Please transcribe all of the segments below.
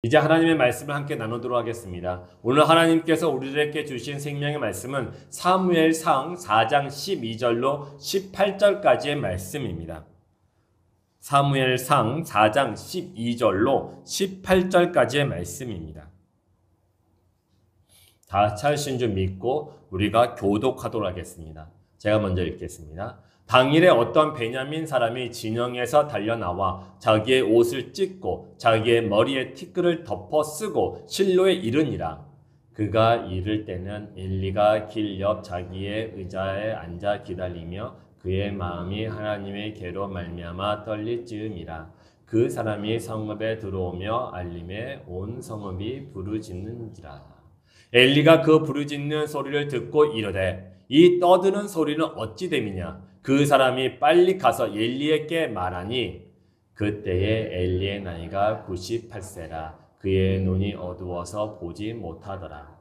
이제 하나님의 말씀을 함께 나누도록 하겠습니다. 오늘 하나님께서 우리들에게 주신 생명의 말씀은 사무엘상 4장 12절로 18절까지의 말씀입니다. 사무엘상 4장 12절로 18절까지의 말씀입니다. 다 찾으신 줄 믿고 우리가 교독하도록 하겠습니다. 제가 먼저 읽겠습니다. 당일에 어떤 베냐민 사람이 진영에서 달려나와 자기의 옷을 찢고 자기의 머리에 티끌을 덮어 쓰고 실로에 이르니라. 그가 이를 때는 엘리가 길 옆 자기의 의자에 앉아 기다리며 그의 마음이 하나님의 계로 말미암아 떨릴 즈음이라. 그 사람이 성읍에 들어오며 알림에 온 성읍이 부르짖는지라. 엘리가 그 부르짖는 소리를 듣고 이르되 이 떠드는 소리는 어찌 됨이냐. 그 사람이 빨리 가서 엘리에게 말하니 그때에 엘리의 나이가 98세라. 그의 눈이 어두워서 보지 못하더라.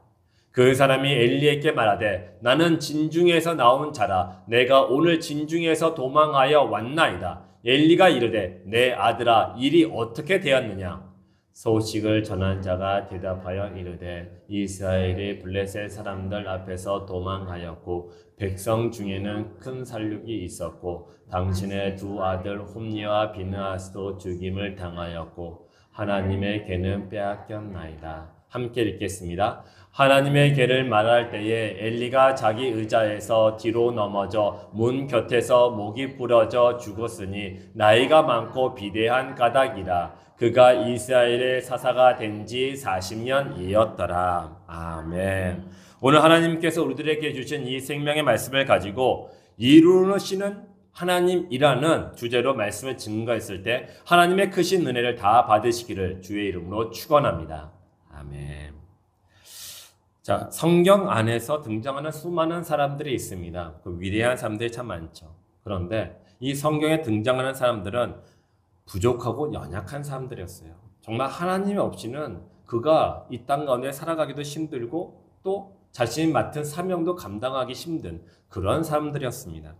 그 사람이 엘리에게 말하되 나는 진중에서 나온 자라. 내가 오늘 진중에서 도망하여 왔나이다. 엘리가 이르되 내 아들아 일이 어떻게 되었느냐. 소식을 전한 자가 대답하여 이르되 이스라엘이 블레셋 사람들 앞에서 도망하였고 백성 중에는 큰 살육이 있었고 당신의 두 아들 홈니와 비느하스도 죽임을 당하였고 하나님의 계는 빼앗겼나이다. 함께 읽겠습니다. 하나님의 계를 말할 때에 엘리가 자기 의자에서 뒤로 넘어져 문 곁에서 목이 부러져 죽었으니 나이가 많고 비대한 까닭이라. 그가 이스라엘의 사사가 된 지 40년이었더라. 아멘. 오늘 하나님께서 우리들에게 주신 이 생명의 말씀을 가지고 이루시는 하나님이라는 주제로 말씀을 증거했을 때 하나님의 크신 은혜를 다 받으시기를 주의 이름으로 축원합니다. 아멘. 자, 성경 안에서 등장하는 수많은 사람들이 있습니다. 그 위대한 사람들이 참 많죠. 그런데 이 성경에 등장하는 사람들은 부족하고 연약한 사람들이었어요. 정말 하나님 없이는 그가 이 땅 가운데 살아가기도 힘들고 또 자신이 맡은 사명도 감당하기 힘든 그런 사람들이었습니다.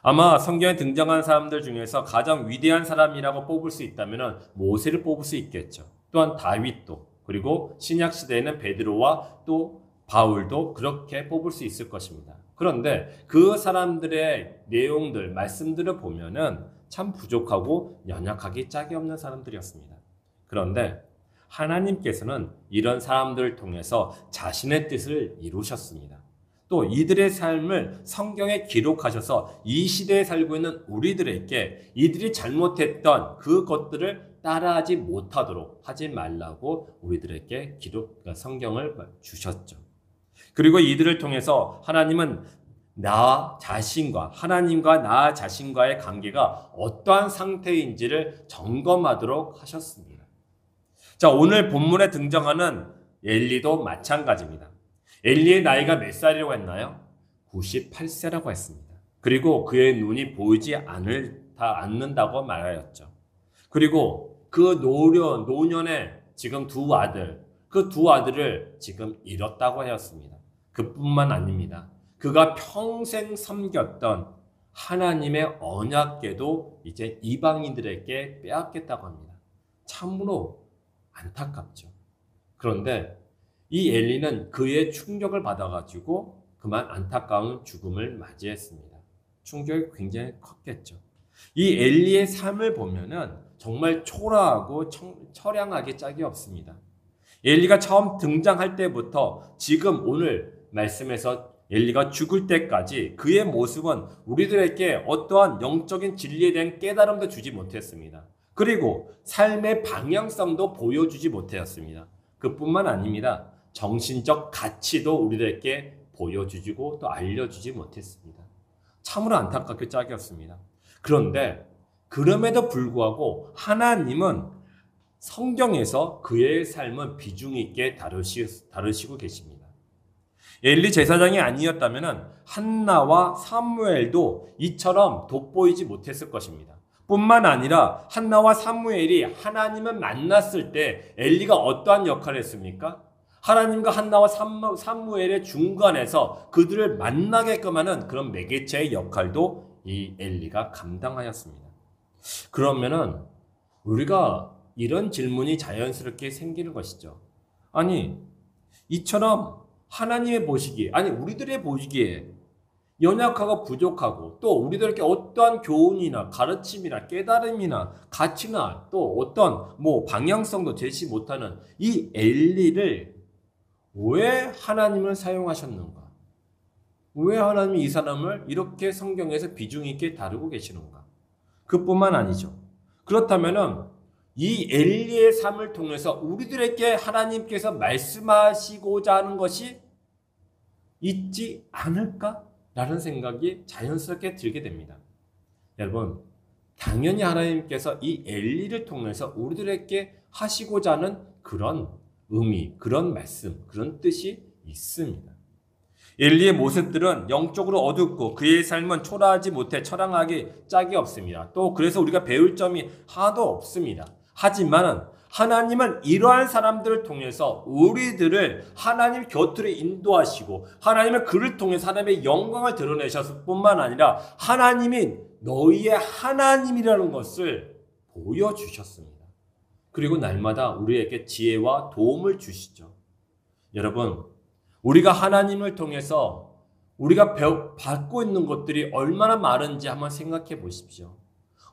아마 성경에 등장한 사람들 중에서 가장 위대한 사람이라고 뽑을 수 있다면 모세를 뽑을 수 있겠죠. 또한 다윗도, 그리고 신약 시대에는 베드로와 또 바울도 그렇게 뽑을 수 있을 것입니다. 그런데 그 사람들의 내용들, 말씀들을 보면은 참 부족하고 연약하기 짝이 없는 사람들이었습니다. 그런데 하나님께서는 이런 사람들을 통해서 자신의 뜻을 이루셨습니다. 또 이들의 삶을 성경에 기록하셔서 이 시대에 살고 있는 우리들에게 이들이 잘못했던 그것들을 따라하지 못하도록 하지 말라고 우리들에게 성경을 주셨죠. 그리고 이들을 통해서 하나님은 나 자신과 하나님과 나 자신과의 관계가 어떠한 상태인지를 점검하도록 하셨습니다. 자, 오늘 본문에 등장하는 엘리도 마찬가지입니다. 엘리의 나이가 몇 살이라고 했나요? 98세라고 했습니다. 그리고 그의 눈이 보이지 않는다고 말하였죠. 그리고 그 노년의 지금 두 아들, 그 두 아들을 지금 잃었다고 하였습니다. 그뿐만 아닙니다. 그가 평생 섬겼던 하나님의 언약궤도 이제 이방인들에게 빼앗겠다고 합니다. 참으로 안타깝죠. 그런데 이 엘리는 그의 충격을 받아가지고 그만 안타까운 죽음을 맞이했습니다. 충격이 굉장히 컸겠죠. 이 엘리의 삶을 보면은 정말 초라하고 처량하게 짝이 없습니다. 엘리가 처음 등장할 때부터 지금 오늘 말씀에서 엘리가 죽을 때까지 그의 모습은 우리들에게 어떠한 영적인 진리에 대한 깨달음도 주지 못했습니다. 그리고 삶의 방향성도 보여주지 못했습니다. 그뿐만 아닙니다. 정신적 가치도 우리들에게 보여주고 또 알려주지 못했습니다. 참으로 안타깝게 짝이 없습니다. 그런데 그럼에도 불구하고 하나님은 성경에서 그의 삶은 비중 있게 다루시고 계십니다. 엘리 제사장이 아니었다면 한나와 사무엘도 이처럼 돋보이지 못했을 것입니다. 뿐만 아니라 한나와 사무엘이 하나님을 만났을 때 엘리가 어떠한 역할을 했습니까? 하나님과 한나와 사무엘의 중간에서 그들을 만나게끔 하는 그런 매개체의 역할도 이 엘리가 감당하였습니다. 그러면은 우리가 이런 질문이 자연스럽게 생기는 것이죠. 아니, 이처럼 하나님의 보시기에, 아니 우리들의 보시기에 연약하고 부족하고 또 우리들에게 어떠한 교훈이나 가르침이나 깨달음이나 가치나 또 어떤 방향성도 제시 못하는 이 엘리를 왜 하나님은 사용하셨는가? 왜 하나님이 이 사람을 이렇게 성경에서 비중 있게 다루고 계시는가? 그뿐만 아니죠. 그렇다면은 이 엘리의 삶을 통해서 우리들에게 하나님께서 말씀하시고자 하는 것이 있지 않을까? 라는 생각이 자연스럽게 들게 됩니다. 여러분, 당연히 하나님께서 이 엘리를 통해서 우리들에게 하시고자 하는 그런 의미, 그런 말씀, 그런 뜻이 있습니다. 엘리의 모습들은 영적으로 어둡고 그의 삶은 초라하지 못해 처량하기 짝이 없습니다. 또 그래서 우리가 배울 점이 하나도 없습니다. 하지만 하나님은 이러한 사람들을 통해서 우리들을 하나님 곁으로 인도하시고 하나님은 그를 통해서 하나님의 영광을 드러내셨을 뿐만 아니라 하나님이 너희의 하나님이라는 것을 보여주셨습니다. 그리고 날마다 우리에게 지혜와 도움을 주시죠. 여러분, 우리가 하나님을 통해서 우리가 받고 있는 것들이 얼마나 많은지 한번 생각해 보십시오.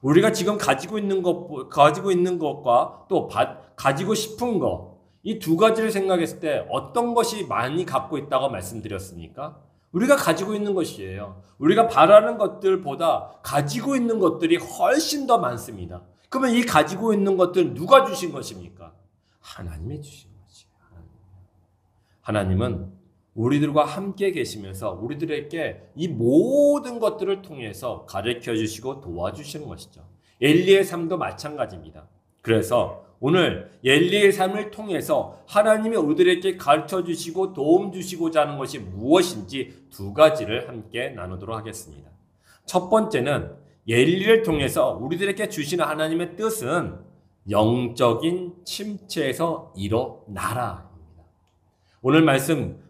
우리가 지금 가지고 있는 것과 또 가지고 싶은 것, 이 두 가지를 생각했을 때 어떤 것이 많이 갖고 있다고 말씀드렸습니까? 우리가 가지고 있는 것이에요. 우리가 바라는 것들보다 가지고 있는 것들이 훨씬 더 많습니다. 그러면 이 가지고 있는 것들 누가 주신 것입니까? 하나님이 주신 것이에요. 하나님은 우리들과 함께 계시면서 우리들에게 이 모든 것들을 통해서 가르쳐 주시고 도와주시는 것이죠. 엘리의 삶도 마찬가지입니다. 그래서 오늘 엘리의 삶을 통해서 하나님이 우리들에게 가르쳐 주시고 도움 주시고자 하는 것이 무엇인지 두 가지를 함께 나누도록 하겠습니다. 첫 번째는 엘리를 통해서 우리들에게 주시는 하나님의 뜻은 영적인 침체에서 일어나라입니다. 오늘 말씀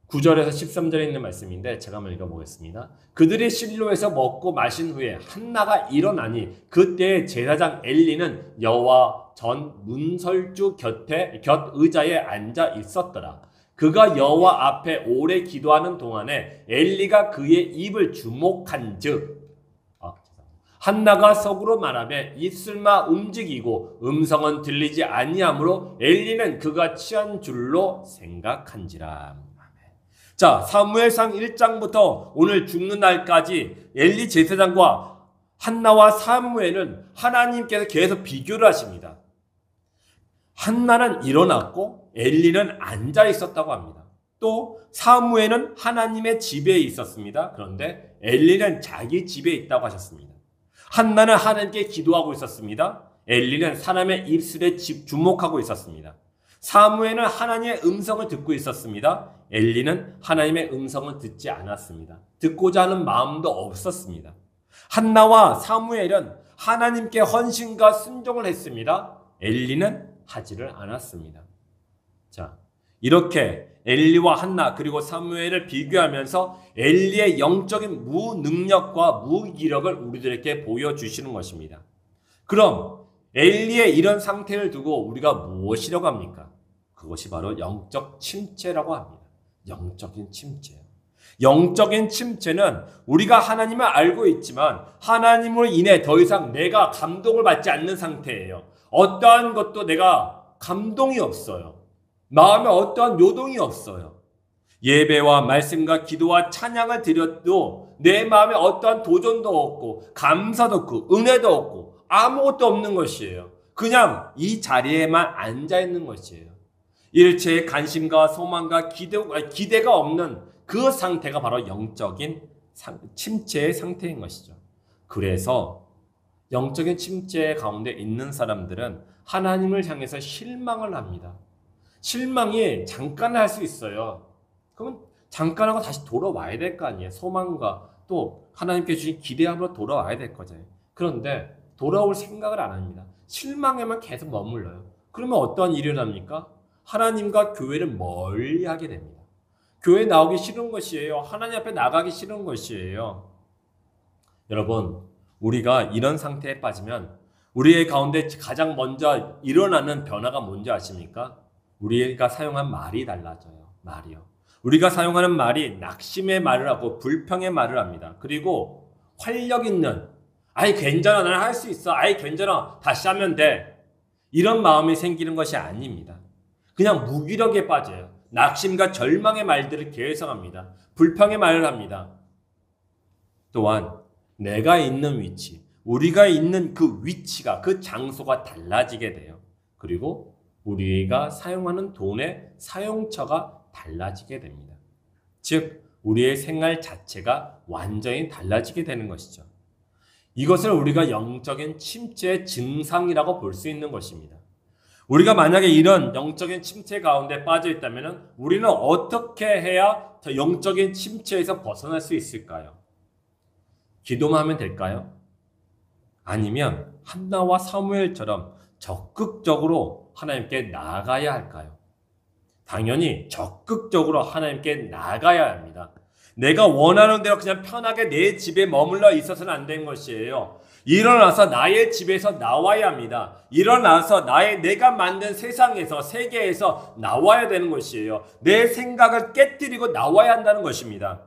9절에서 13절에 있는 말씀인데 제가 한번 읽어보겠습니다. 그들이 실로에서 먹고 마신 후에 한나가 일어나니 그때 제사장 엘리는 여호와 전 문설주 곁 의자에 앉아 있었더라. 그가 여호와 앞에 오래 기도하는 동안에 엘리가 그의 입을 주목한즉 한나가 속으로 말하며 입술만 움직이고 음성은 들리지 아니하므로 엘리는 그가 취한 줄로 생각한지라. 자, 사무엘상 1장부터 오늘 죽는 날까지 엘리 제사장과 한나와 사무엘은 하나님께서 계속 비교를 하십니다. 한나는 일어났고 엘리는 앉아 있었다고 합니다. 또 사무엘은 하나님의 집에 있었습니다. 그런데 엘리는 자기 집에 있다고 하셨습니다. 한나는 하나님께 기도하고 있었습니다. 엘리는 사람의 입술에 주목하고 있었습니다. 사무엘은 하나님의 음성을 듣고 있었습니다. 엘리는 하나님의 음성을 듣지 않았습니다. 듣고자 하는 마음도 없었습니다. 한나와 사무엘은 하나님께 헌신과 순종을 했습니다. 엘리는 하지를 않았습니다. 자, 이렇게 엘리와 한나 그리고 사무엘을 비교하면서 엘리의 영적인 무능력과 무기력을 우리들에게 보여주시는 것입니다. 그럼 엘리의 이런 상태를 두고 우리가 무엇이라고 합니까? 그것이 바로 영적 침체라고 합니다. 영적인 침체요. 영적인 침체는 우리가 하나님을 알고 있지만 하나님으로 인해 더 이상 내가 감동을 받지 않는 상태예요. 어떠한 것도 내가 감동이 없어요. 마음에 어떠한 요동이 없어요. 예배와 말씀과 기도와 찬양을 드려도 내 마음에 어떠한 도전도 없고 감사도 없고 은혜도 없고 아무것도 없는 것이에요. 그냥 이 자리에만 앉아 있는 것이에요. 일체의 관심과 소망과 기대가 없는 그 상태가 바로 영적인 침체의 상태인 것이죠. 그래서 영적인 침체 가운데 있는 사람들은 하나님을 향해서 실망을 합니다. 실망이 잠깐 할 수 있어요. 그러면 잠깐 하고 다시 돌아와야 될 거 아니에요. 소망과 또 하나님께 주신 기대함으로 돌아와야 될 거잖아요. 그런데 돌아올 생각을 안 합니다. 실망에만 계속 머물러요. 그러면 어떠한 일이 일어납니까? 하나님과 교회를 멀리하게 됩니다. 교회 나오기 싫은 것이에요. 하나님 앞에 나가기 싫은 것이에요. 여러분, 우리가 이런 상태에 빠지면 우리의 가운데 가장 먼저 일어나는 변화가 뭔지 아십니까? 우리가 사용한 말이 달라져요. 말이요. 우리가 사용하는 말이 낙심의 말을 하고 불평의 말을 합니다. 그리고 활력 있는 아이 괜찮아 나는 할 수 있어 아이 괜찮아 다시 하면 돼 이런 마음이 생기는 것이 아닙니다. 그냥 무기력에 빠져요. 낙심과 절망의 말들을 계속합니다. 불평의 말을 합니다. 또한 내가 있는 위치, 우리가 있는 그 위치가 그 장소가 달라지게 돼요. 그리고 우리가 사용하는 돈의 사용처가 달라지게 됩니다. 즉 우리의 생활 자체가 완전히 달라지게 되는 것이죠. 이것을 우리가 영적인 침체의 증상이라고 볼 수 있는 것입니다. 우리가 만약에 이런 영적인 침체 가운데 빠져 있다면 우리는 어떻게 해야 저 영적인 침체에서 벗어날 수 있을까요? 기도만 하면 될까요? 아니면 한나와 사무엘처럼 적극적으로 하나님께 나아가야 할까요? 당연히 적극적으로 하나님께 나아가야 합니다. 내가 원하는 대로 그냥 편하게 내 집에 머물러 있어서는 안 되는 것이에요. 일어나서 나의 집에서 나와야 합니다. 일어나서 내가 만든 세상에서 세계에서 나와야 되는 것이에요. 내 생각을 깨뜨리고 나와야 한다는 것입니다.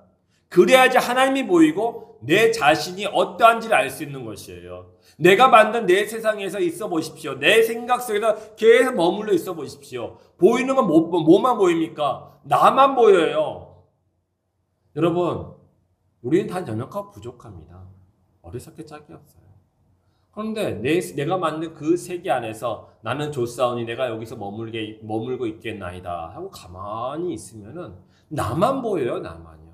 그래야지 하나님이 보이고 내 자신이 어떠한지를 알 수 있는 것이에요. 내가 만든 내 세상에서 있어 보십시오. 내 생각 속에서 계속 머물러 있어 보십시오. 보이는 건 뭐만 보입니까? 나만 보여요. 여러분, 우리는 다 연약하고 부족합니다. 어리석게 짝이 없어요. 그런데 내가 만든 그 세계 안에서 나는 좋사오니 내가 여기서 머물고 있겠나이다 하고 가만히 있으면은 나만 보여요. 나만요.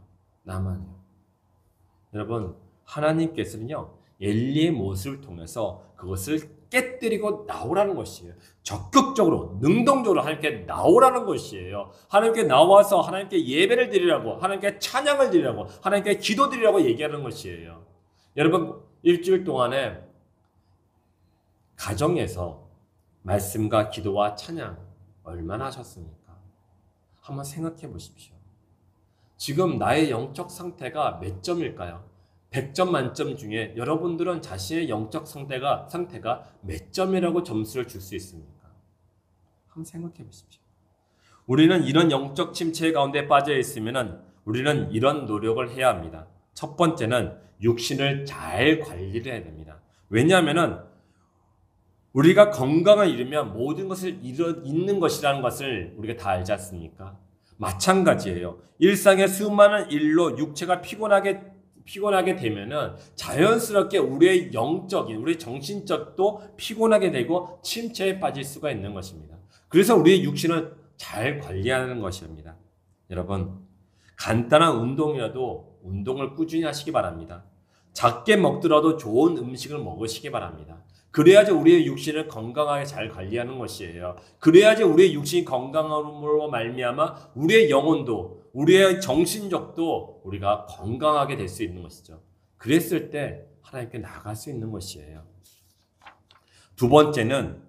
여러분, 하나님께서는요, 엘리의 모습을 통해서 그것을 깨뜨리고 나오라는 것이에요. 적극적으로, 능동적으로 하나님께 나오라는 것이에요. 하나님께 나와서 하나님께 예배를 드리라고, 하나님께 찬양을 드리라고, 하나님께 기도 드리라고 얘기하는 것이에요. 여러분, 일주일 동안에 가정에서 말씀과 기도와 찬양 얼마나 하셨습니까? 한번 생각해 보십시오. 지금 나의 영적 상태가 몇 점일까요? 100점 만점 중에 여러분들은 자신의 영적 상태가 몇 점이라고 점수를 줄 수 있습니까? 한번 생각해 보십시오. 우리는 이런 영적 침체 가운데 빠져 있으면 우리는 이런 노력을 해야 합니다. 첫 번째는 육신을 잘 관리를 해야 됩니다. 왜냐하면 우리가 건강을 잃으면 모든 것을 잃는 것이라는 것을 우리가 다 알지 않습니까? 마찬가지예요. 일상의 수많은 일로 육체가 피곤하게 되면은 자연스럽게 우리의 영적인, 우리의 정신적도 피곤하게 되고 침체에 빠질 수가 있는 것입니다. 그래서 우리의 육신을 잘 관리하는 것입니다. 여러분, 간단한 운동이라도 운동을 꾸준히 하시기 바랍니다. 작게 먹더라도 좋은 음식을 먹으시기 바랍니다. 그래야지 우리의 육신을 건강하게 잘 관리하는 것이에요. 그래야지 우리의 육신이 건강함으로 말미암아 우리의 영혼도 우리의 정신적도 우리가 건강하게 될 수 있는 것이죠. 그랬을 때 하나님께 나갈 수 있는 것이에요. 두 번째는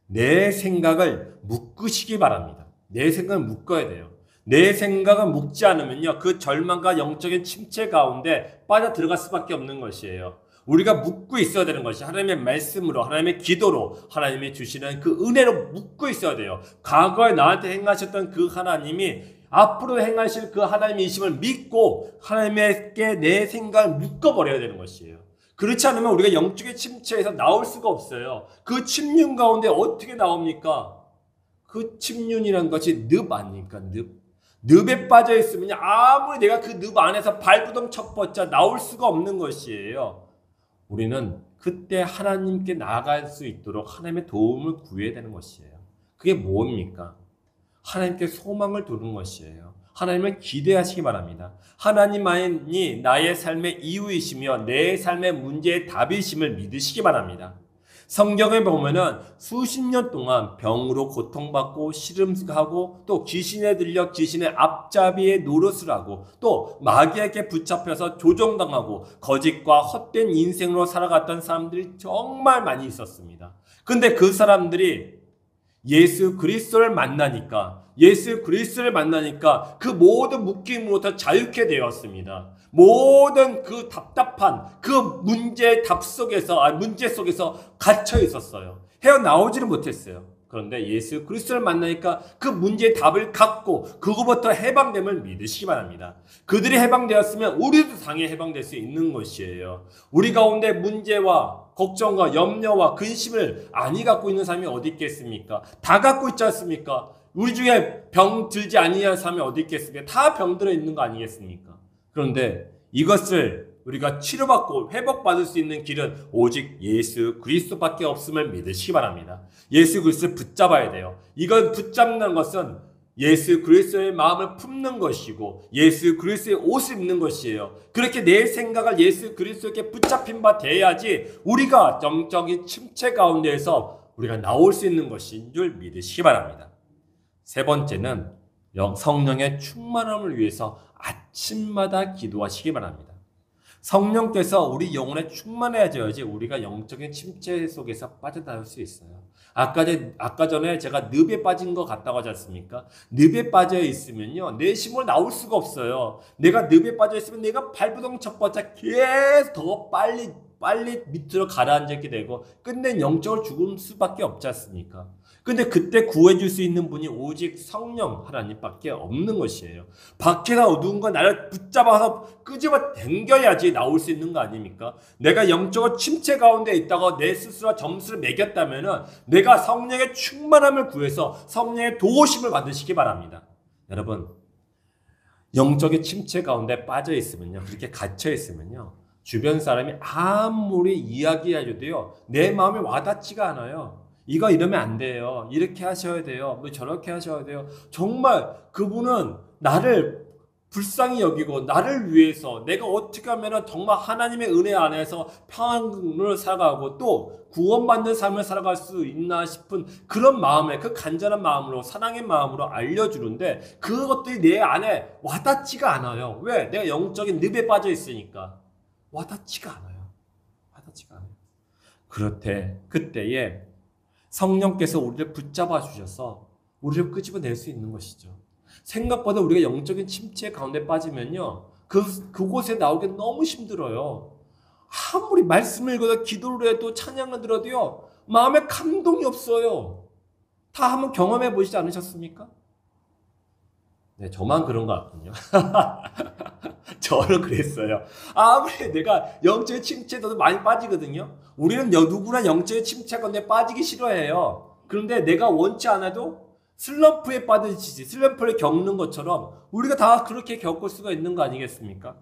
내 생각을 묶으시기 바랍니다. 내 생각을 묶어야 돼요. 내 생각을 묶지 않으면요, 그 절망과 영적인 침체 가운데 빠져 들어갈 수밖에 없는 것이에요. 우리가 묶고 있어야 되는 것이 하나님의 말씀으로, 하나님의 기도로, 하나님이 주시는 그 은혜로 묶고 있어야 돼요. 과거에 나한테 행하셨던 그 하나님이 앞으로 행하실 그 하나님이심을 믿고 하나님께 내 생각을 묶어버려야 되는 것이에요. 그렇지 않으면 우리가 영적인 침체에서 나올 수가 없어요. 그 침륜 가운데 어떻게 나옵니까? 그 침륜이란 것이 늪 아닙니까? 늪에 빠져 있으면 아무리 내가 그 늪 안에서 발부동 척뻗자 나올 수가 없는 것이에요. 우리는 그때 하나님께 나아갈 수 있도록 하나님의 도움을 구해야 되는 것이에요. 그게 뭡니까? 하나님께 소망을 두는 것이에요. 하나님을 기대하시기 바랍니다. 하나님만이 나의 삶의 이유이시며 내 삶의 문제의 답이심을 믿으시기 바랍니다. 성경에 보면은 수십 년 동안 병으로 고통받고 시름하고 또 귀신에 들려 귀신의 앞잡이에 노릇을 하고 또 마귀에게 붙잡혀서 조종당하고 거짓과 헛된 인생으로 살아갔던 사람들이 정말 많이 있었습니다. 근데 그 사람들이 예수 그리스도를 만나니까 예수 그리스도를 만나니까 그 모든 묶임으로부터 자유케 되었습니다. 모든 그 답답한 그 문제 속에서 갇혀 있었어요. 헤어나오지를 못했어요. 그런데 예수 그리스도를 만나니까 그 문제의 답을 갖고 그거부터 해방됨을 믿으시기 바랍니다. 그들이 해방되었으면 우리도 당연히 해방될 수 있는 것이에요. 우리 가운데 문제와 걱정과 염려와 근심을 안이 갖고 있는 사람이 어디 있겠습니까? 다 갖고 있지 않습니까? 우리 중에 병 들지 아니한 사람이 어디 있겠습니까? 다 병들어 있는 거 아니겠습니까? 그런데 이것을 우리가 치료받고 회복받을 수 있는 길은 오직 예수 그리스도밖에 없음을 믿으시기 바랍니다. 예수 그리스도를 붙잡아야 돼요. 이건 붙잡는 것은 예수 그리스도의 마음을 품는 것이고 예수 그리스도의 옷을 입는 것이에요. 그렇게 내 생각을 예수 그리스도에게 붙잡힌 바 돼야지 우리가 영적인 침체 가운데에서 우리가 나올 수 있는 것인 줄 믿으시기 바랍니다. 세 번째는 성령의 충만함을 위해서 아침마다 기도하시기 바랍니다. 성령께서 우리 영혼에 충만해져야지 우리가 영적인 침체 속에서 빠져나올 수 있어요. 아까 전에 제가 늪에 빠진 것 같다고 하지 않습니까? 늪에 빠져 있으면요, 내 힘으로 나올 수가 없어요. 내가 늪에 빠져 있으면 내가 발부동 첫 번째 계속 더 빨리 밑으로 가라앉게 되고 끝내 영적으로 죽을 수밖에 없지 않습니까? 근데 그때 구해줄 수 있는 분이 오직 성령 하나님밖에 없는 것이에요. 밖에서 누군가 나를 붙잡아서 끄집어 당겨야지 나올 수 있는 거 아닙니까? 내가 영적으로 침체 가운데 있다가 내 스스로 점수를 매겼다면은 내가 성령의 충만함을 구해서 성령의 도우심을 받으시기 바랍니다. 여러분, 영적인 침체 가운데 빠져 있으면요, 그렇게 갇혀 있으면요, 주변 사람이 아무리 이야기해줘도요, 내 마음에 와닿지가 않아요. 이거 이러면 안 돼요. 이렇게 하셔야 돼요. 뭐 저렇게 하셔야 돼요. 정말 그분은 나를 불쌍히 여기고 나를 위해서 내가 어떻게 하면 정말 하나님의 은혜 안에서 평안을 살아가고 또 구원받는 삶을 살아갈 수 있나 싶은 그런 마음에, 그 간절한 마음으로, 사랑의 마음으로 알려주는데 그것들이 내 안에 와닿지가 않아요. 왜? 내가 영적인 늪에 빠져 있으니까. 와닿지가 않아요. 와닿지가 않아요. 그렇대. 그때에 성령께서 우리를 붙잡아 주셔서 우리를 끄집어낼 수 있는 것이죠. 생각보다 우리가 영적인 침체 가운데 빠지면요, 그곳에 나오기 너무 힘들어요. 아무리 말씀을 읽어도 기도를 해도 찬양을 들어도요, 마음에 감동이 없어요. 다 한번 경험해 보시지 않으셨습니까? 네, 저만 그런 것 같군요. 저는 그랬어요. 아무리 내가 영적인 침체도 많이 빠지거든요. 우리는 누구나 영적인 침체 가운데 빠지기 싫어해요. 그런데 내가 원치 않아도 슬럼프에 빠지지, 슬럼프를 겪는 것처럼 우리가 다 그렇게 겪을 수가 있는 거 아니겠습니까?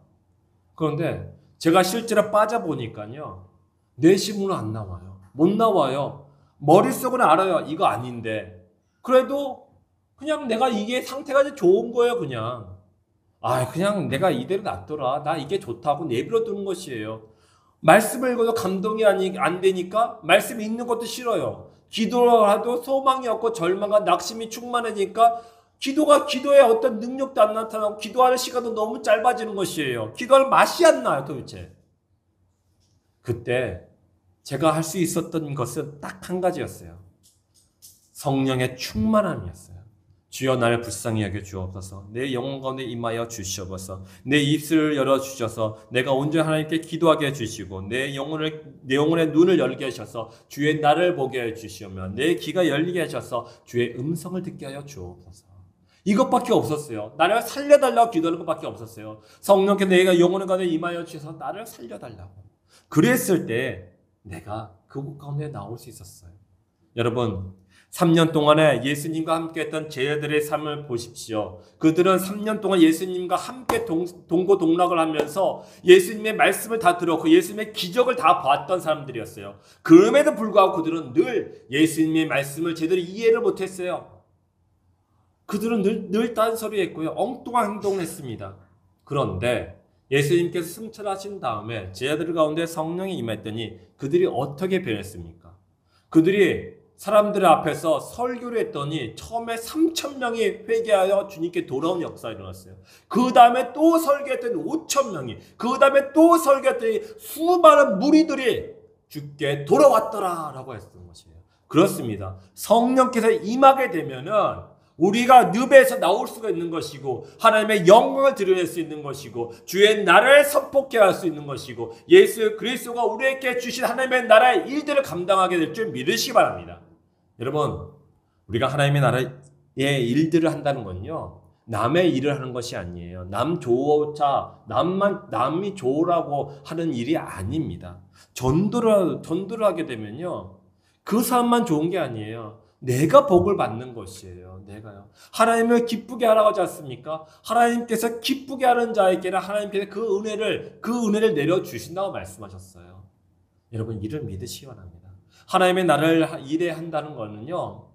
그런데 제가 실제로 빠져보니까요, 내 힘으로 안 나와요. 못 나와요. 머릿속은 알아요. 이거 아닌데. 그래도 그냥 내가 이게 상태가 좋은 거예요, 그냥. 그냥 내가 이대로 놔둬라. 나 이게 좋다고 내버려 두는 것이에요. 말씀을 읽어도 감동이 안 되니까 말씀 읽는 것도 싫어요. 기도를 해도 소망이 없고 절망과 낙심이 충만해지니까 기도에 어떤 능력도 안 나타나고 기도하는 시간도 너무 짧아지는 것이에요. 기도할 맛이 안 나요, 도대체. 그때 제가 할 수 있었던 것은 딱 한 가지였어요. 성령의 충만함이었어요. 주여 나를 불쌍히 여겨 주옵소서. 내 영혼 가운데 임하여 주시옵소서. 내 입술을 열어 주셔서 내가 온전히 하나님께 기도하게 해주시고 내 영혼의 눈을 열게 하셔서 주의 나를 보게 해주시오며 내 귀가 열리게 하셔서 주의 음성을 듣게 하여 주옵소서. 이것밖에 없었어요. 나를 살려달라고 기도하는 것밖에 없었어요. 성령께서 내가 영혼의 가운데 임하여 주셔서 나를 살려달라고. 그랬을 때 내가 그곳 가운데 나올 수 있었어요. 여러분, 3년 동안에 예수님과 함께 했던 제자들의 삶을 보십시오. 그들은 3년 동안 예수님과 함께 동고동락을 하면서 예수님의 말씀을 다 들었고 예수님의 기적을 다 봤던 사람들이었어요. 그럼에도 불구하고 그들은 늘 예수님의 말씀을 제대로 이해를 못했어요. 그들은 늘 딴소리했고요. 엉뚱한 행동을 했습니다. 그런데 예수님께서 승천하신 다음에 제자들 가운데 성령이 임했더니 그들이 어떻게 변했습니까? 그들이 사람들 앞에서 설교를 했더니 처음에 3,000명이 회개하여 주님께 돌아온 역사가 일어났어요. 그 다음에 또 설교했더니 5,000명이, 그 다음에 또 설교했더니 수많은 무리들이 주께 돌아왔더라 라고 했던 것이에요. 그렇습니다. 성령께서 임하게 되면은 우리가 늪에서 나올 수가 있는 것이고 하나님의 영광을 드러낼 수 있는 것이고 주의 나라를 선포케 할 수 있는 것이고 예수 그리스도가 우리에게 주신 하나님의 나라의 일들을 감당하게 될 줄 믿으시기 바랍니다. 여러분, 우리가 하나님의 나라의 일들을 한다는 건요, 남의 일을 하는 것이 아니에요. 남이 좋으라고 하는 일이 아닙니다. 전도를 하게 되면요, 그 사람만 좋은 게 아니에요. 내가 복을 받는 것이에요. 내가요. 하나님을 기쁘게 하라고 하지 않습니까? 하나님께서 기쁘게 하는 자에게는 하나님께서 그 은혜를 내려주신다고 말씀하셨어요. 여러분, 이를 믿으시기 바랍니다. 하나님의 나라를 일에 한다는 거는요,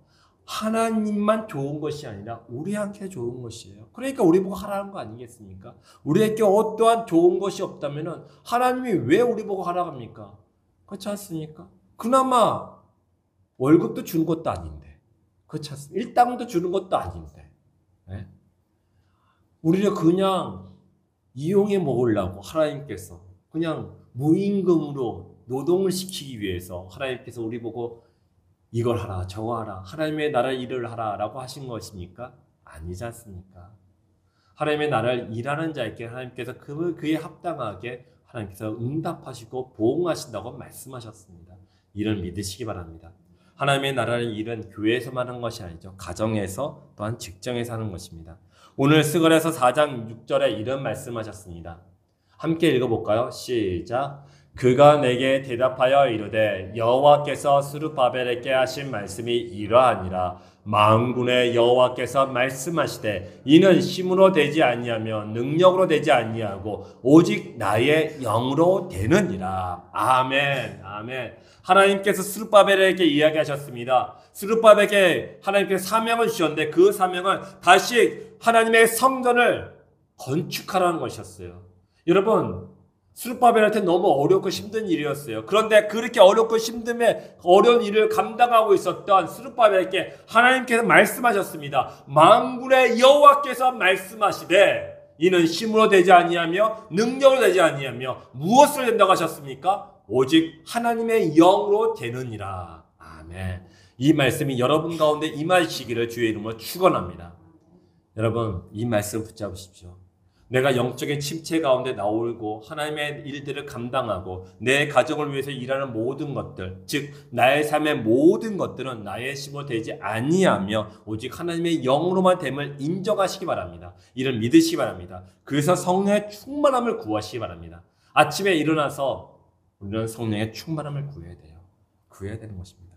하나님만 좋은 것이 아니라 우리한테 좋은 것이에요. 그러니까 우리 보고 하라는 거 아니겠습니까? 우리에게 어떠한 좋은 것이 없다면 하나님이 왜 우리 보고 하라고 합니까? 그렇지 않습니까? 그나마 월급도 주는 것도 아닌데, 그렇지 않습니까? 일당도 주는 것도 아닌데, 네? 우리를 그냥 이용해 먹으려고 하나님께서 그냥 무임금으로 노동을 시키기 위해서 하나님께서 우리 보고 이걸 하라, 저거 하라, 하나님의 나라의 일을 하라라고 하신 것입니까? 아니지 않습니까? 하나님의 나라를 일하는 자에게 하나님께서 그에 합당하게 하나님께서 응답하시고 보응하신다고 말씀하셨습니다. 이를 믿으시기 바랍니다. 하나님의 나라의 일은 교회에서만 하는 것이 아니죠. 가정에서 또한 직장에서 하는 것입니다. 오늘 스가랴서 4장 6절에 이런 말씀하셨습니다. 함께 읽어볼까요? 시작. 그가 내게 대답하여 이르되 여호와께서 스룹바벨에게 하신 말씀이 이러하니라. 만군의 여호와께서 말씀하시되 이는 힘으로 되지 아니하며 능력으로 되지 아니하고 오직 나의 영으로 되느니라. 아멘. 아멘. 하나님께서 스룹바벨에게 이야기하셨습니다. 스룹바벨에게 하나님께서 사명을 주셨는데 그 사명은 다시 하나님의 성전을 건축하라는 것이었어요. 여러분, 스룹바벨한테 너무 어렵고 힘든 일이었어요. 그런데 그렇게 어렵고 어려운 일을 감당하고 있었던 스룹바벨에게 하나님께서 말씀하셨습니다. 만군의 여호와께서 말씀하시되 이는 힘으로 되지 아니하며 능력으로 되지 아니하며 무엇으로 된다고 하셨습니까? 오직 하나님의 영으로 되느니라. 아멘. 이 말씀이 여러분 가운데 임하시기를 주의 이름으로 축원합니다. 여러분, 이 말씀 붙잡으십시오. 내가 영적인 침체 가운데 나오고 하나님의 일들을 감당하고 내 가정을 위해서 일하는 모든 것들, 즉 나의 삶의 모든 것들은 나의 힘으로 되지 아니하며 오직 하나님의 영으로만 됨을 인정하시기 바랍니다. 이를 믿으시기 바랍니다. 그래서 성령의 충만함을 구하시기 바랍니다. 아침에 일어나서 우리는 성령의 충만함을 구해야 되는 것입니다.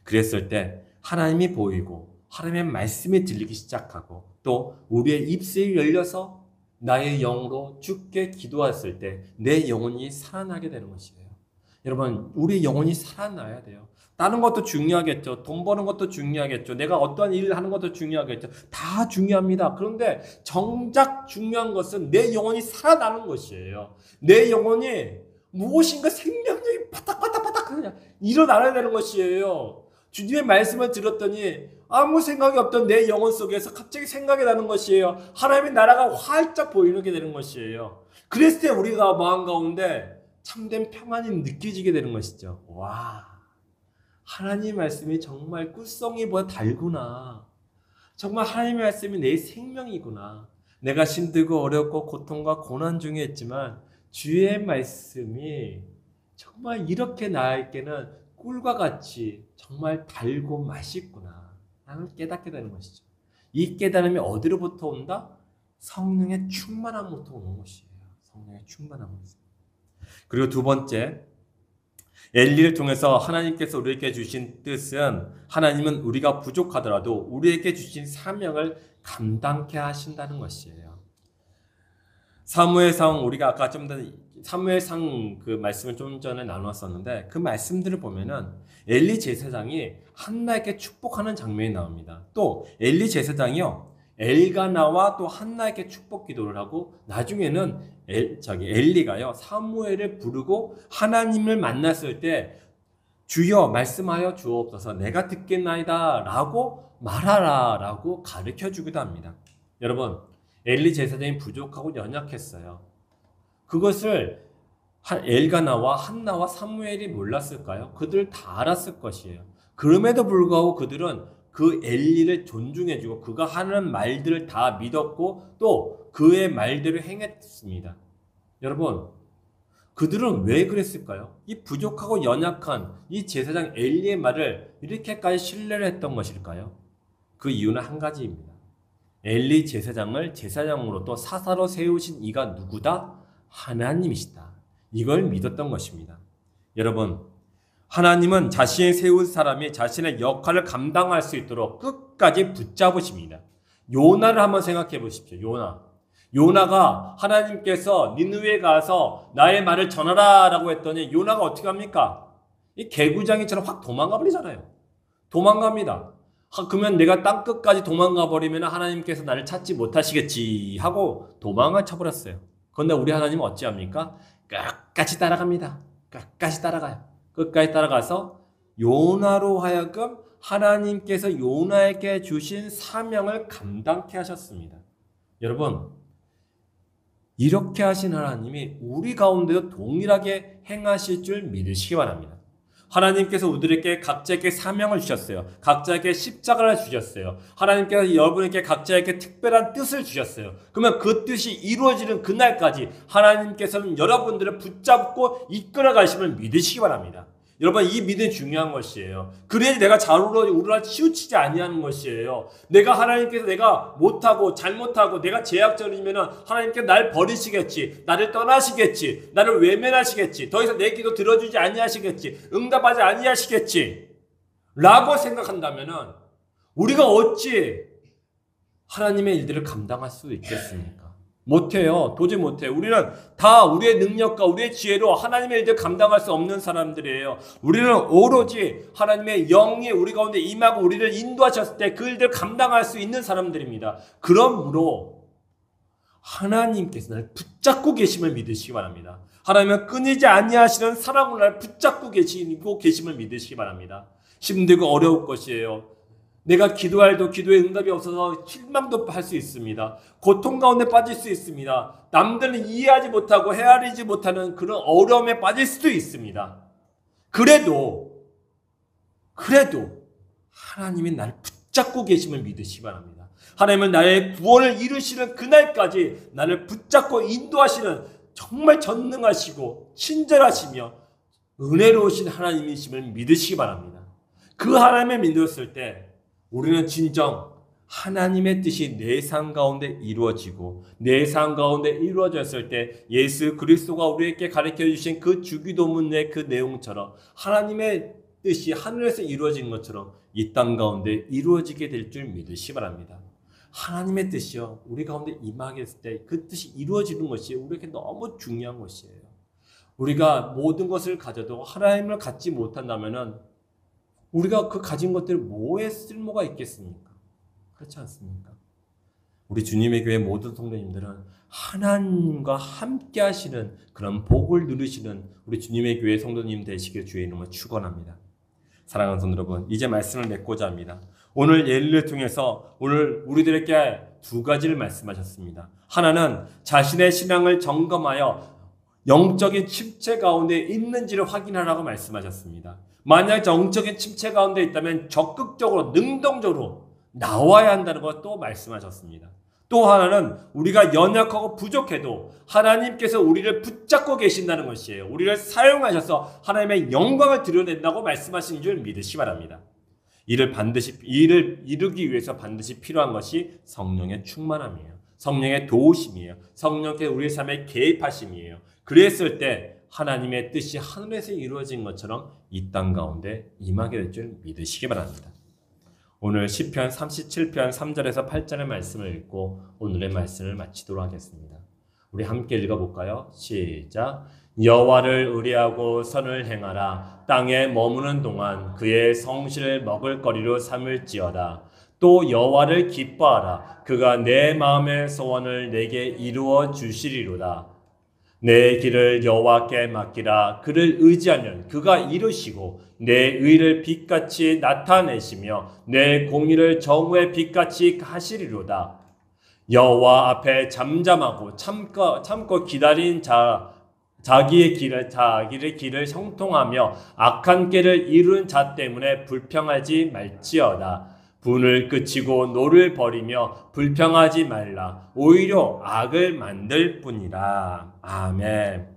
그랬을 때 하나님이 보이고 하나님의 말씀이 들리기 시작하고 또 우리의 입술이 열려서 나의 영으로 주께 기도했을 때 내 영혼이 살아나게 되는 것이에요. 여러분, 우리 영혼이 살아나야 돼요. 다른 것도 중요하겠죠. 돈 버는 것도 중요하겠죠. 내가 어떠한 일을 하는 것도 중요하겠죠. 다 중요합니다. 그런데 정작 중요한 것은 내 영혼이 살아나는 것이에요. 내 영혼이 무엇인가 생명력이 바닥바닥바닥 그냥 일어나야 되는 것이에요. 주님의 말씀을 들었더니 아무 생각이 없던 내 영혼 속에서 갑자기 생각이 나는 것이에요. 하나님의 나라가 활짝 보이게 되는 것이에요. 그랬을 때 우리가 마음 가운데 참된 평안이 느껴지게 되는 것이죠. 와, 하나님의 말씀이 정말 꿀송이보다 달구나. 정말 하나님의 말씀이 내 생명이구나. 내가 힘들고 어렵고 고통과 고난 중에 있지만 주의 말씀이 정말 이렇게 나에게는 꿀과 같이 정말 달고 맛있구나. 나는 깨닫게 되는 것이죠. 이 깨달음이 어디로부터 온다? 성령의 충만함부터 오는 것이에요. 성령의 충만함으로서. 그리고 두 번째, 엘리를 통해서 하나님께서 우리에게 주신 뜻은 하나님은 우리가 부족하더라도 우리에게 주신 사명을 감당케 하신다는 것이에요. 사무엘상 우리가 아까 좀 전에 사무엘상 그 말씀을 좀 전에 나눴었는데 그 말씀들을 보면은 엘리 제사장이 한나에게 축복하는 장면이 나옵니다. 또 엘리 제사장이요 엘가나와 또 한나에게 축복 기도를 하고 나중에는 엘리가요 사무엘을 부르고 하나님을 만났을 때 주여 말씀하여 주옵소서 내가 듣겠나이다 라고 말하라 라고 가르쳐 주기도 합니다. 여러분, 엘리 제사장이 부족하고 연약했어요. 그것을 엘가나와 한나와 사무엘이 몰랐을까요? 그들 다 알았을 것이에요. 그럼에도 불구하고 그들은 그 엘리를 존중해주고 그가 하는 말들을 다 믿었고 또 그의 말대로 행했습니다. 여러분, 그들은 왜 그랬을까요? 이 부족하고 연약한 이 제사장 엘리의 말을 이렇게까지 신뢰를 했던 것일까요? 그 이유는 한 가지입니다. 엘리 제사장을 제사장으로 또 사사로 세우신 이가 누구다? 하나님이시다. 이걸 믿었던 것입니다. 여러분, 하나님은 자신이 세운 사람이 자신의 역할을 감당할 수 있도록 끝까지 붙잡으십니다. 요나를 한번 생각해 보십시오. 요나가 하나님께서 니느웨에 가서 나의 말을 전하라 라고 했더니 요나가 어떻게 합니까? 이 개구장이처럼 확 도망가 버리잖아요. 도망갑니다. 그러면 내가 땅 끝까지 도망가 버리면 하나님께서 나를 찾지 못하시겠지 하고 도망을 쳐버렸어요. 그런데 우리 하나님은 어찌합니까? 끝까지 따라갑니다. 끝까지 따라가요. 끝까지 따라가서 요나로 하여금 하나님께서 요나에게 주신 사명을 감당케 하셨습니다. 여러분, 이렇게 하신 하나님이 우리 가운데도 동일하게 행하실 줄 믿으시기 바랍니다. 하나님께서 우리들에게 각자에게 사명을 주셨어요. 각자에게 십자가를 주셨어요. 하나님께서 여러분에게 각자에게 특별한 뜻을 주셨어요. 그러면 그 뜻이 이루어지는 그날까지 하나님께서는 여러분들을 붙잡고 이끌어 가심을 믿으시기 바랍니다. 여러분, 이 믿음이 중요한 것이에요. 그래야지 내가 잘 우러러 치우치지 아니하는 것이에요. 내가 하나님께서 내가 못하고 잘못하고 내가 제약적이면 하나님께서 날 버리시겠지, 나를 떠나시겠지, 나를 외면하시겠지, 더 이상 내 기도 들어주지 아니하시겠지, 응답하지 아니하시겠지 라고 생각한다면 우리가 어찌 하나님의 일들을 감당할 수 있겠습니까? 못해요. 도저히 못해요. 우리는 다 우리의 능력과 우리의 지혜로 하나님의 일들을 감당할 수 없는 사람들이에요. 우리는 오로지 하나님의 영이 우리 가운데 임하고 우리를 인도하셨을 때 그 일들을 감당할 수 있는 사람들입니다. 그러므로 하나님께서 나를 붙잡고 계심을 믿으시기 바랍니다. 하나님은 끊이지 아니하시는 사랑으로 나를 붙잡고 계심을 믿으시기 바랍니다. 힘들고 어려울 것이에요. 내가 기도해도 기도에 응답이 없어서 실망도 할 수 있습니다. 고통 가운데 빠질 수 있습니다. 남들은 이해하지 못하고 헤아리지 못하는 그런 어려움에 빠질 수도 있습니다. 그래도 하나님이 나를 붙잡고 계심을 믿으시기 바랍니다. 하나님은 나의 구원을 이루시는 그날까지 나를 붙잡고 인도하시는 정말 전능하시고 친절하시며 은혜로우신 하나님이심을 믿으시기 바랍니다. 그 하나님을 믿었을 때 우리는 진정 하나님의 뜻이 내 삶 가운데 이루어지고 내 삶 가운데 이루어졌을 때 예수 그리스도가 우리에게 가르쳐 주신 그 주기도문의 그 내용처럼 하나님의 뜻이 하늘에서 이루어진 것처럼 이 땅 가운데 이루어지게 될 줄 믿으시기 바랍니다. 하나님의 뜻이요, 우리 가운데 임하게 했을 때 그 뜻이 이루어지는 것이 우리에게 너무 중요한 것이에요. 우리가 모든 것을 가져도 하나님을 갖지 못한다면 우리가 그 가진 것들을 뭐에 쓸모가 있겠습니까? 그렇지 않습니까? 우리 주님의 교회 모든 성도님들은 하나님과 함께 하시는 그런 복을 누리시는 우리 주님의 교회 성도님 되시길 주의 이름으로 축원합니다. 사랑하는 성도 여러분, 이제 말씀을 맺고자 합니다. 오늘 예를 통해서 오늘 우리들에게 두 가지를 말씀하셨습니다. 하나는 자신의 신앙을 점검하여 영적인 침체 가운데 있는지를 확인하라고 말씀하셨습니다. 만약 영적인 침체 가운데 있다면 적극적으로 능동적으로 나와야 한다는 것 또 말씀하셨습니다. 또 하나는 우리가 연약하고 부족해도 하나님께서 우리를 붙잡고 계신다는 것이에요. 우리를 사용하셔서 하나님의 영광을 드러낸다고 말씀하신 줄 믿으시기 바랍니다. 이를 이루기 위해서 반드시 필요한 것이 성령의 충만함이에요. 성령의 도우심이에요. 성령께서 우리 삶에 개입하심이에요. 그랬을 때 하나님의 뜻이 하늘에서 이루어진 것처럼 이 땅 가운데 임하게 될 줄 믿으시기 바랍니다. 오늘 시편 37편 3절에서 8절의 말씀을 읽고 오늘의 말씀을 마치도록 하겠습니다. 우리 함께 읽어볼까요? 시작. 여호와를 의뢰하고 선을 행하라. 땅에 머무는 동안 그의 성실을 먹을거리로 삼을지어다. 또 여호와를 기뻐하라. 그가 내 마음의 소원을 내게 이루어 주시리로다. 내 길을 여호와께 맡기라. 그를 의지하면 그가 이루시고 내 의를 빛같이 나타내시며 내 공의를 정오의 빛같이 하시리로다. 여호와 앞에 잠잠하고 참고 기다린 자기의 길을 형통하며 악한 길을 이룬 자 때문에 불평하지 말지어다. 분을 그치고 노를 버리며 불평하지 말라. 오히려 악을 만들 뿐이라. 아멘.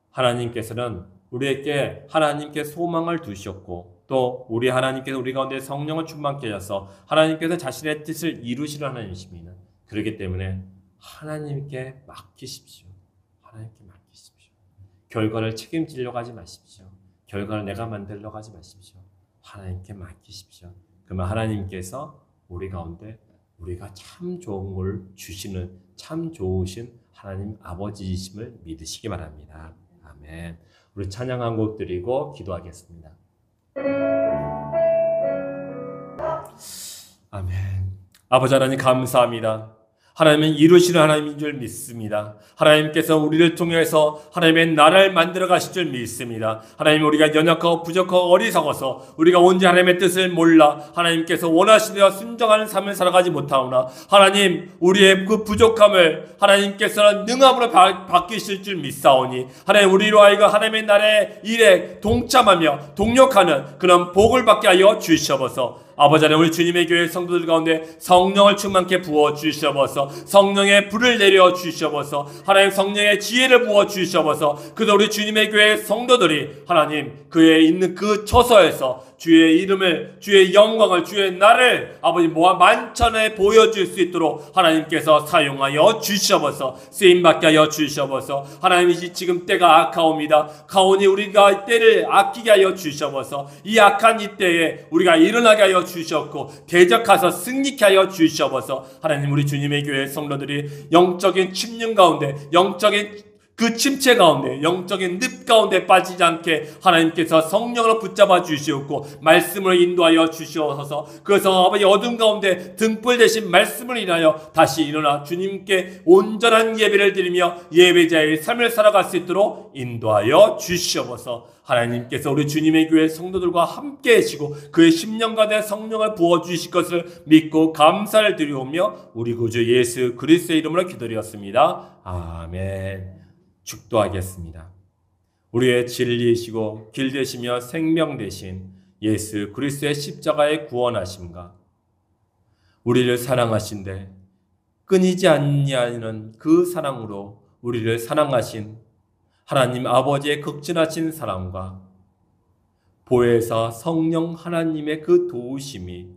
하나님께서는 우리에게 하나님께 소망을 두셨고 또 우리 하나님께서 우리 가운데 성령을 충만케 하셔서 하나님께서 자신의 뜻을 이루시는 하나님이십니다. 그렇기 때문에 하나님께 맡기십시오. 하나님께 맡기십시오. 결과를 책임지려고 하지 마십시오. 결과를 내가 만들려고 하지 마십시오. 하나님께 맡기십시오. 그러면 하나님께서 우리 가운데 우리가 참 좋은 걸 주시는 참 좋으신 하나님 아버지이심을 믿으시기 바랍니다. 아멘. 우리 찬양 한 곡 드리고 기도하겠습니다. 아멘. 아버지 하나님 감사합니다. 하나님은 이루시는 하나님인 줄 믿습니다. 하나님께서 우리를 통해서 하나님의 나라를 만들어 가실 줄 믿습니다. 하나님 우리가 연약하고 부족하고 어리석어서 우리가 온전히 하나님의 뜻을 몰라 하나님께서 원하시는 대로 순종하는 삶을 살아가지 못하오나 하나님 우리의 그 부족함을 하나님께서는 능함으로 바뀌실 줄 믿사오니 하나님 우리로 하여금 하나님의 나라의 일에 동참하며 동력하는 그런 복을 받게 하여 주시옵소서. 아버지 하나님 우리 주님의 교회 성도들 가운데 성령을 충만케 부어 주시옵소서. 성령의 불을 내려 주시옵소서. 하나님 성령의 지혜를 부어 주시옵소서. 그도 우리 주님의 교회 성도들이 하나님 그에 있는 그 처소에서 주의 이름을 주의 영광을 주의 나를 아버지 만천에 보여줄 수 있도록 하나님께서 사용하여 주시옵소서. 쓰임받게 하여 주시옵소서. 하나님 지금 때가 악하옵니다. 가오니 우리가 때를 아끼게 하여 주시옵소서. 이 악한 이 때에 우리가 일어나게 하여 주시옵고 대적하서 승리케 하여 주시옵소서. 하나님 우리 주님의 교회 성도들이 영적인 침륜 가운데 영적인 그 침체 가운데 영적인 늪 가운데 빠지지 않게 하나님께서 성령으로 붙잡아 주시옵고 말씀을 인도하여 주시옵소서. 그래서 아버지 어둠 가운데 등불 대신 말씀을 인하여 다시 일어나 주님께 온전한 예배를 드리며 예배자의 삶을 살아갈 수 있도록 인도하여 주시옵소서. 하나님께서 우리 주님의 교회 성도들과 함께 하시고 그의 심령가에 성령을 부어주실 것을 믿고 감사를 드리오며 우리 구주 예수 그리스도의 이름으로 기도드렸습니다. 아멘. 축도하겠습니다. 우리의 진리이시고 길 되시며 생명 되신 예수 그리스도의 십자가의 구원하심과 우리를 사랑하신데 끊이지 아니하는 그 사랑으로 우리를 사랑하신 하나님 아버지의 극진하신 사랑과 보혜사 성령 하나님의 그 도우심이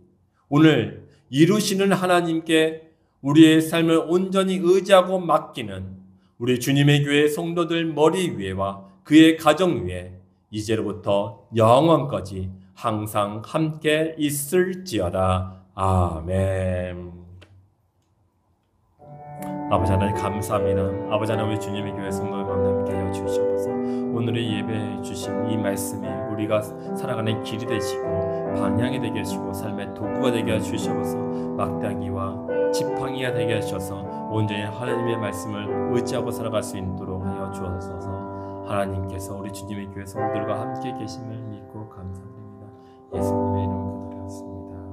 오늘 이루시는 하나님께 우리의 삶을 온전히 의지하고 맡기는 우리 주님의 교회 성도들 머리 위에와 그의 가정 위에 이제로부터 영원까지 항상 함께 있을지어다. 아멘. 아버지 하나님 감사합니다. 아버지 하나님 우리 주님의 교회 성도들과 함께 하여 주시옵소서. 오늘의 예배해 주신 이 말씀이 우리가 살아가는 길이 되시고 방향이 되게 하시고 삶의 도구가 되게 하시옵소서. 막대기와 지팡이가 되게 하셔서 온전히 하나님의 말씀을 의지하고 살아갈 수 있도록 하여 주옵소서. 하나님께서 우리 주님의 교회 성도들과 함께 계심을 믿고 감사드립니다. 예수님